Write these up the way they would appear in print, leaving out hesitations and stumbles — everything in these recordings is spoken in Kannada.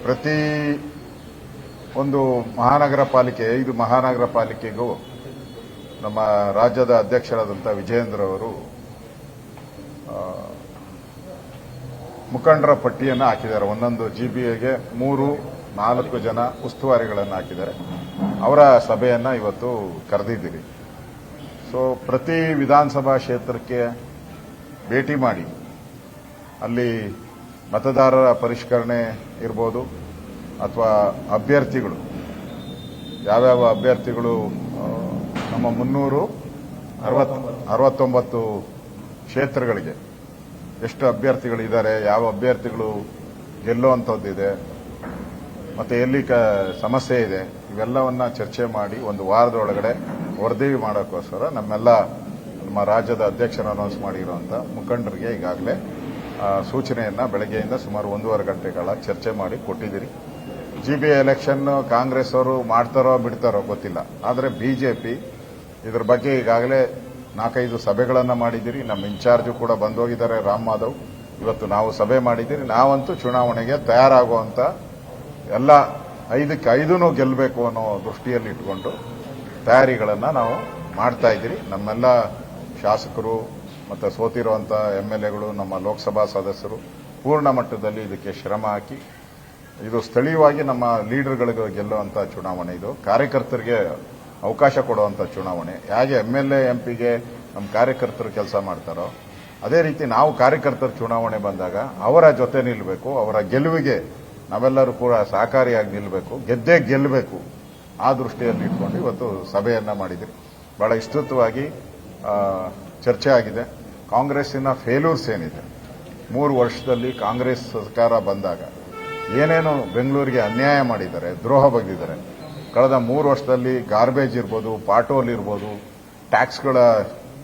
ಪ್ರತಿ ಒಂದು ಮಹಾನಗರ ಪಾಲಿಕೆ, ಇದು ಮಹಾನಗರ ಪಾಲಿಕೆಗೂ ನಮ್ಮ ರಾಜ್ಯದ ಅಧ್ಯಕ್ಷರಾದಂಥ ವಿಜಯೇಂದ್ರ ಅವರು ಮುಖಂಡರ ಪಟ್ಟಿಯನ್ನು ಹಾಕಿದ್ದಾರೆ. ಒಂದೊಂದು ಜಿಬಿಎಗೆ 3-4 ಜನ ಉಸ್ತುವಾರಿಗಳನ್ನು ಹಾಕಿದ್ದಾರೆ. ಅವರ ಸಭೆಯನ್ನು ಇವತ್ತು ಕರೆದಿದ್ದೀರಿ. ಸೊ ಪ್ರತಿ ವಿಧಾನಸಭಾ ಕ್ಷೇತ್ರಕ್ಕೆ ಭೇಟಿ ಮಾಡಿ ಅಲ್ಲಿ ಮತದಾರರ ಪರಿಷ್ಕರಣೆ ಇರ್ಬೋದು ಅಥವಾ ಅಭ್ಯರ್ಥಿಗಳು ಯಾವ್ಯಾವ ಅಭ್ಯರ್ಥಿಗಳು ನಮ್ಮ 369 ಕ್ಷೇತ್ರಗಳಿಗೆ ಎಷ್ಟು ಅಭ್ಯರ್ಥಿಗಳಿದ್ದಾರೆ, ಯಾವ ಅಭ್ಯರ್ಥಿಗಳು ಗೆಲ್ಲುವಂಥದ್ದಿದೆ ಮತ್ತು ಎಲ್ಲಿ ಸಮಸ್ಯೆ ಇದೆ, ಇವೆಲ್ಲವನ್ನ ಚರ್ಚೆ ಮಾಡಿ ಒಂದು ವಾರದೊಳಗಡೆ ವರದಿ ಮಾಡೋಕ್ಕೋಸ್ಕರ ನಮ್ಮ ರಾಜ್ಯದ ಅಧ್ಯಕ್ಷರು ಅನೌನ್ಸ್ ಮಾಡಿರುವಂಥ ಮುಖಂಡರಿಗೆ ಈಗಾಗಲೇ ಸೂಚನೆಯನ್ನ ಬೆಳಗ್ಗೆಯಿಂದ ಸುಮಾರು 1.5 ಗಂಟೆಗಳ ಚರ್ಚೆ ಮಾಡಿ ಕೊಟ್ಟಿದ್ದೀರಿ. ಜಿಬಿಎ ಎಲೆಕ್ಷನ್ ಕಾಂಗ್ರೆಸ್ ಅವರು ಮಾಡ್ತಾರೋ ಬಿಡ್ತಾರೋ ಗೊತ್ತಿಲ್ಲ, ಆದರೆ ಬಿಜೆಪಿ ಇದರ ಬಗ್ಗೆ ಈಗಾಗಲೇ 4-5 ಸಭೆಗಳನ್ನು ಮಾಡಿದ್ದೀರಿ. ನಮ್ಮ ಇನ್ಚಾರ್ಜು ಕೂಡ ಬಂದೋಗಿದ್ದಾರೆ, ರಾಮ್ ಮಾಧವ್. ಇವತ್ತು ನಾವು ಸಭೆ ಮಾಡಿದ್ದೀರಿ. ನಾವಂತೂ ಚುನಾವಣೆಗೆ ತಯಾರಾಗುವಂತ ಎಲ್ಲ 5ಕ್ಕೆ 5 ಗೆಲ್ಲಬೇಕು ಅನ್ನೋ ದೃಷ್ಟಿಯಲ್ಲಿ ಇಟ್ಕೊಂಡು ತಯಾರಿಗಳನ್ನು ನಾವು ಮಾಡ್ತಾ ಇದ್ದೀರಿ. ನಮ್ಮೆಲ್ಲ ಶಾಸಕರು ಮತ್ತು ಸೋತಿರುವಂಥ MLAಗಳು, ನಮ್ಮ ಲೋಕಸಭಾ ಸದಸ್ಯರು ಪೂರ್ಣ ಮಟ್ಟದಲ್ಲಿ ಇದಕ್ಕೆ ಶ್ರಮ ಹಾಕಿ, ಇದು ಸ್ಥಳೀಯವಾಗಿ ನಮ್ಮ ಲೀಡರ್ಗಳಿಗೆ ಗೆಲ್ಲುವಂಥ ಚುನಾವಣೆ, ಇದು ಕಾರ್ಯಕರ್ತರಿಗೆ ಅವಕಾಶ ಕೊಡುವಂಥ ಚುನಾವಣೆ. ಹೇಗೆ MLA MPಗೆ ನಮ್ಮ ಕಾರ್ಯಕರ್ತರು ಕೆಲಸ ಮಾಡ್ತಾರೋ ಅದೇ ರೀತಿ ನಾವು ಕಾರ್ಯಕರ್ತರ ಚುನಾವಣೆ ಬಂದಾಗ ಅವರ ಜೊತೆ ನಿಲ್ಲಬೇಕು, ಅವರ ಗೆಲುವಿಗೆ ನಾವೆಲ್ಲರೂ ಕೂಡ ಸಹಕಾರಿಯಾಗಿ ನಿಲ್ಲಬೇಕು, ಗೆದ್ದೇ ಗೆಲ್ಲಬೇಕು. ಆ ದೃಷ್ಟಿಯಲ್ಲಿ ಇಟ್ಕೊಂಡು ಇವತ್ತು ಸಭೆಯನ್ನ ಮಾಡಿದ್ರಿ. ಬಹಳ ವಿಸ್ತೃತವಾಗಿ ಚರ್ಚೆ ಆಗಿದೆ. ಕಾಂಗ್ರೆಸ್ಸಿನ ಫೇಲ್ಯೂರ್ಸ್ ಏನಿದೆ, 3 ವರ್ಷದಲ್ಲಿ ಕಾಂಗ್ರೆಸ್ ಸರ್ಕಾರ ಬಂದಾಗ ಏನೇನು ಬೆಂಗಳೂರಿಗೆ ಅನ್ಯಾಯ ಮಾಡಿದ್ದಾರೆ, ದ್ರೋಹ ಬಗೆದಿದ್ದಾರೆ. ಕಳೆದ 3 ವರ್ಷದಲ್ಲಿ ಗಾರ್ಬೇಜ್ ಇರ್ಬೋದು, ಪಾಟೋಲ್ ಇರ್ಬೋದು, ಟ್ಯಾಕ್ಸ್ಗಳ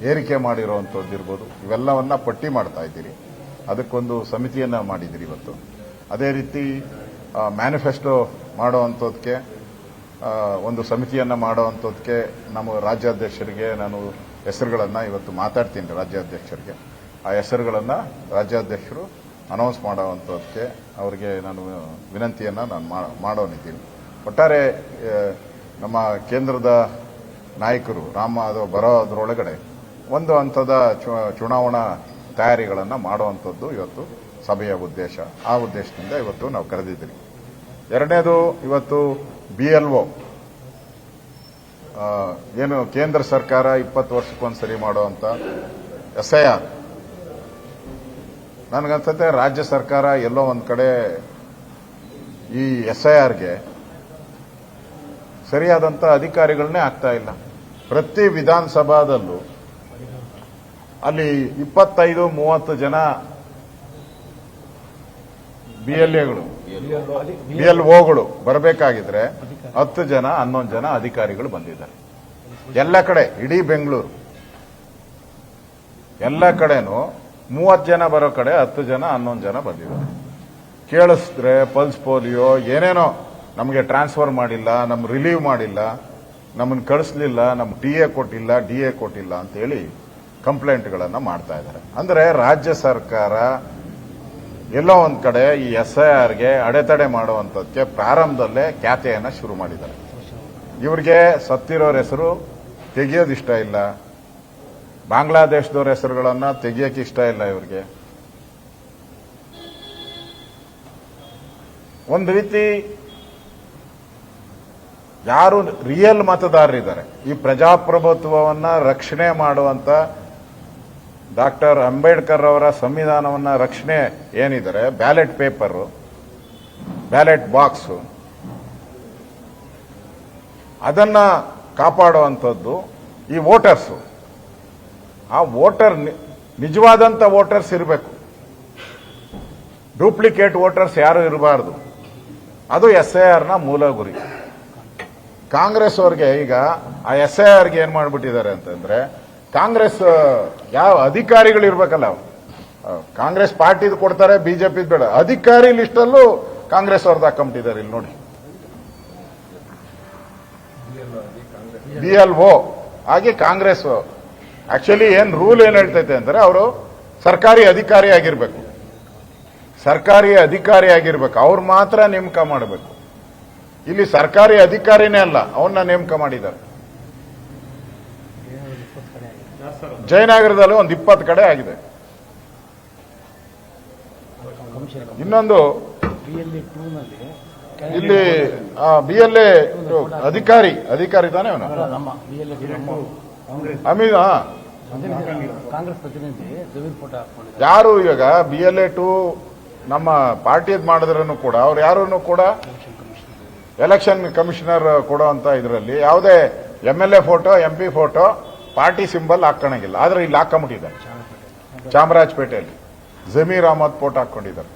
ಏರಿಕೆ ಮಾಡಿರುವಂಥದ್ದು ಇರ್ಬೋದು, ಇವೆಲ್ಲವನ್ನ ಪಟ್ಟಿ ಮಾಡ್ತಾ ಇದ್ದೀರಿ. ಅದಕ್ಕೊಂದು ಸಮಿತಿಯನ್ನ ಮಾಡಿದ್ದೀರಿ ಇವತ್ತು. ಅದೇ ರೀತಿ ಮ್ಯಾನಿಫೆಸ್ಟೋ ಮಾಡುವಂಥದ್ದಕ್ಕೆ ಒಂದು ಸಮಿತಿಯನ್ನ ಮಾಡುವಂಥದ್ದಕ್ಕೆ ನಮ್ಮ ರಾಜ್ಯಾಧ್ಯಕ್ಷರಿಗೆ ನಾನು ಹೆಸರುಗಳನ್ನು ಇವತ್ತು ಮಾತಾಡ್ತೀನಿ. ರಾಜ್ಯಾಧ್ಯಕ್ಷರಿಗೆ ಆ ಹೆಸರುಗಳನ್ನು ರಾಜ್ಯಾಧ್ಯಕ್ಷರು ಅನೌನ್ಸ್ ಮಾಡುವಂಥದ್ದಕ್ಕೆ ಅವರಿಗೆ ನಾನು ವಿನಂತಿಯನ್ನು ನಾನು ಮಾಡೋನಿದ್ದೀನಿ. ಒಟ್ಟಾರೆ ನಮ್ಮ ಕೇಂದ್ರದ ನಾಯಕರು ರಾಮ್ ಮಾಧವ್ ಬರೋದ್ರೊಳಗಡೆ ಒಂದು ಹಂತದ ಚುನಾವಣಾ ತಯಾರಿಗಳನ್ನು ಮಾಡುವಂಥದ್ದು ಇವತ್ತು ಸಭೆಯ ಉದ್ದೇಶ. ಆ ಉದ್ದೇಶದಿಂದ ಇವತ್ತು ನಾವು ಕರೆದಿದ್ದೀವಿ. ಎರಡನೇದು, ಇವತ್ತು BLO ಏನು ಕೇಂದ್ರ ಸರ್ಕಾರ 20 ವರ್ಷಕ್ಕೊಂದ್ಸರಿ ಮಾಡುವಂತ SIR, ನನಗನ್ಸುತ್ತೆ ರಾಜ್ಯ ಸರ್ಕಾರ ಎಲ್ಲೋ ಒಂದ್ ಕಡೆ ಈ SIRಗೆ ಸರಿಯಾದಂತ ಅಧಿಕಾರಿಗಳನ್ನೇ ಆಗ್ತಾ ಇಲ್ಲ. ಪ್ರತಿ ವಿಧಾನಸಭಾದಲ್ಲೂ ಅಲ್ಲಿ 25-30 ಜನ BLOಗಳು ಬರಬೇಕಾಗಿದ್ರೆ 10 ಜನ 11 ಜನ ಅಧಿಕಾರಿಗಳು ಬಂದಿದ್ದಾರೆ. ಎಲ್ಲ ಕಡೆ, ಇಡೀ ಬೆಂಗಳೂರು ಎಲ್ಲ ಕಡೆನೂ 30 ಜನ ಬರೋ ಕಡೆ 10 ಜನ 11 ಜನ ಬಂದಿದ್ದಾರೆ. ಕೇಳಿಸಿದ್ರೆ ಪಲ್ಸ್ ಪೋಲಿಯೋ ಏನೇನೋ, ನಮಗೆ ಟ್ರಾನ್ಸ್ಫರ್ ಮಾಡಿಲ್ಲ, ನಮ್ ರಿಲೀವ್ ಮಾಡಿಲ್ಲ, ನಮ್ಮನ್ನು ಕಳಿಸ್ಲಿಲ್ಲ, ನಮ್ TA ಕೊಟ್ಟಿಲ್ಲ, DA ಕೊಟ್ಟಿಲ್ಲ ಅಂತ ಹೇಳಿ ಕಂಪ್ಲೇಂಟ್ಗಳನ್ನ ಮಾಡ್ತಾ ಇದ್ದಾರೆ. ಅಂದ್ರೆ ರಾಜ್ಯ ಸರ್ಕಾರ ಎಲ್ಲೋ ಒಂದ್ ಕಡೆ ಈ SIRಗೆ ಅಡೆತಡೆ ಮಾಡುವಂತದಕ್ಕೆ ಪ್ರಾರಂಭದಲ್ಲೇ ಖ್ಯಾತೆಯನ್ನ ಶುರು ಮಾಡಿದ್ದಾರೆ. ಇವ್ರಿಗೆ ಸತ್ತಿರೋರ ಹೆಸರು ತೆಗೆಯೋದಿಷ್ಟ ಇಲ್ಲ, ಬಾಂಗ್ಲಾದೇಶದವ್ರ ಹೆಸರುಗಳನ್ನ ತೆಗಿಯಕ್ಕೆ ಇಷ್ಟ ಇಲ್ಲ ಇವ್ರಿಗೆ. ಒಂದು ರೀತಿ ಯಾರು ರಿಯಲ್ ಮತದಾರರಿದ್ದಾರೆ, ಈ ಪ್ರಜಾಪ್ರಭುತ್ವವನ್ನ ರಕ್ಷಣೆ ಮಾಡುವಂತ ಡಾಕ್ಟರ್ ಅಂಬೇಡ್ಕರ್ ಅವರ ಸಂವಿಧಾನವನ್ನ ರಕ್ಷಣೆ ಏನಿದ್ದಾರೆ, ಬ್ಯಾಲೆಟ್ ಪೇಪರ್, ಬ್ಯಾಲೆಟ್ ಬಾಕ್ಸ್, ಅದನ್ನ ಕಾಪಾಡುವಂಥದ್ದು ಈ ವೋಟರ್ಸ್. ಆ ವೋಟರ್ ನಿಜವಾದಂತ ವೋಟರ್ಸ್ ಇರಬೇಕು, ಡೂಪ್ಲಿಕೇಟ್ ವೋಟರ್ಸ್ ಯಾರು ಇರಬಾರದು. ಅದು SIRನ ಮೂಲ ಗುರಿ. ಕಾಂಗ್ರೆಸ್ ಅವ್ರಿಗೆ ಈಗ ಆ SIRಗೆ ಏನ್ ಮಾಡ್ಬಿಟ್ಟಿದ್ದಾರೆ ಅಂತಂದ್ರೆ, ಕಾಂಗ್ರೆಸ್ ಯಾವ ಅಧಿಕಾರಿಗಳು ಇರ್ಬೇಕಲ್ಲ, ಕಾಂಗ್ರೆಸ್ ಪಾರ್ಟಿದು ಕೊಡ್ತಾರೆ, ಬಿಜೆಪಿ ಬೇಡ, ಅಧಿಕಾರಿ ಲಿಸ್ಟಲ್ಲೂ ಕಾಂಗ್ರೆಸ್ ಅವ್ರದ್ದು ಹಾಕೊಂಬಿಟ್ಟಿದ್ದಾರೆ. ಇಲ್ಲಿ ನೋಡಿ, BLO ಹಾಗೆ ಕಾಂಗ್ರೆಸ್ ಆಕ್ಚುಲಿ ಏನ್ ರೂಲ್ ಏನ್ ಹೇಳ್ತೈತೆ ಅಂದ್ರೆ, ಅವರು ಸರ್ಕಾರಿ ಅಧಿಕಾರಿ ಆಗಿರ್ಬೇಕು. ಸರ್ಕಾರಿ ಅಧಿಕಾರಿ ಆಗಿರ್ಬೇಕು, ಅವ್ರು ಮಾತ್ರ ನೇಮಕ ಮಾಡಬೇಕು. ಇಲ್ಲಿ ಸರ್ಕಾರಿ ಅಧಿಕಾರಿನೇ ಅಲ್ಲ, ಅವನ್ನ ನೇಮಕ ಮಾಡಿದ್ದಾರೆ. ಜಯನಗರದಲ್ಲೂ ಒಂದು 20 ಕಡೆ ಆಗಿದೆ. ಇನ್ನೊಂದು ಇಲ್ಲಿ BLA ಅಧಿಕಾರಿ ತಾನೇ ಅವನು ಅಮೀನ್. ಕಾಂಗ್ರೆಸ್ ಪ್ರತಿನಿಧಿ ಯಾರು ಇವಾಗ BLA 2 ನಮ್ಮ ಪಾರ್ಟಿಯದ್ ಮಾಡಿದ್ರೂ ಕೂಡ ಅವ್ರು ಯಾರೂ ಕೂಡ ಎಲೆಕ್ಷನ್ ಕಮಿಷನರ್ ಕೊಡೋ ಅಂತ ಇದರಲ್ಲಿ ಯಾವುದೇ MLA photo MP photo party symbol ಹಾಕೋಣಂಗಿಲ್ಲ. ಆದ್ರೆ ಇಲ್ಲಿ ಹಾಕೊಂಬಿಟ್ಟಿದ್ದಾರೆ ಚಾಮರಾಜಪೇಟೆಯಲ್ಲಿ ಜಮೀರ್ ಅಹಮದ್ ಫೋಟೋ ಹಾಕೊಂಡಿದ್ದಾರೆ.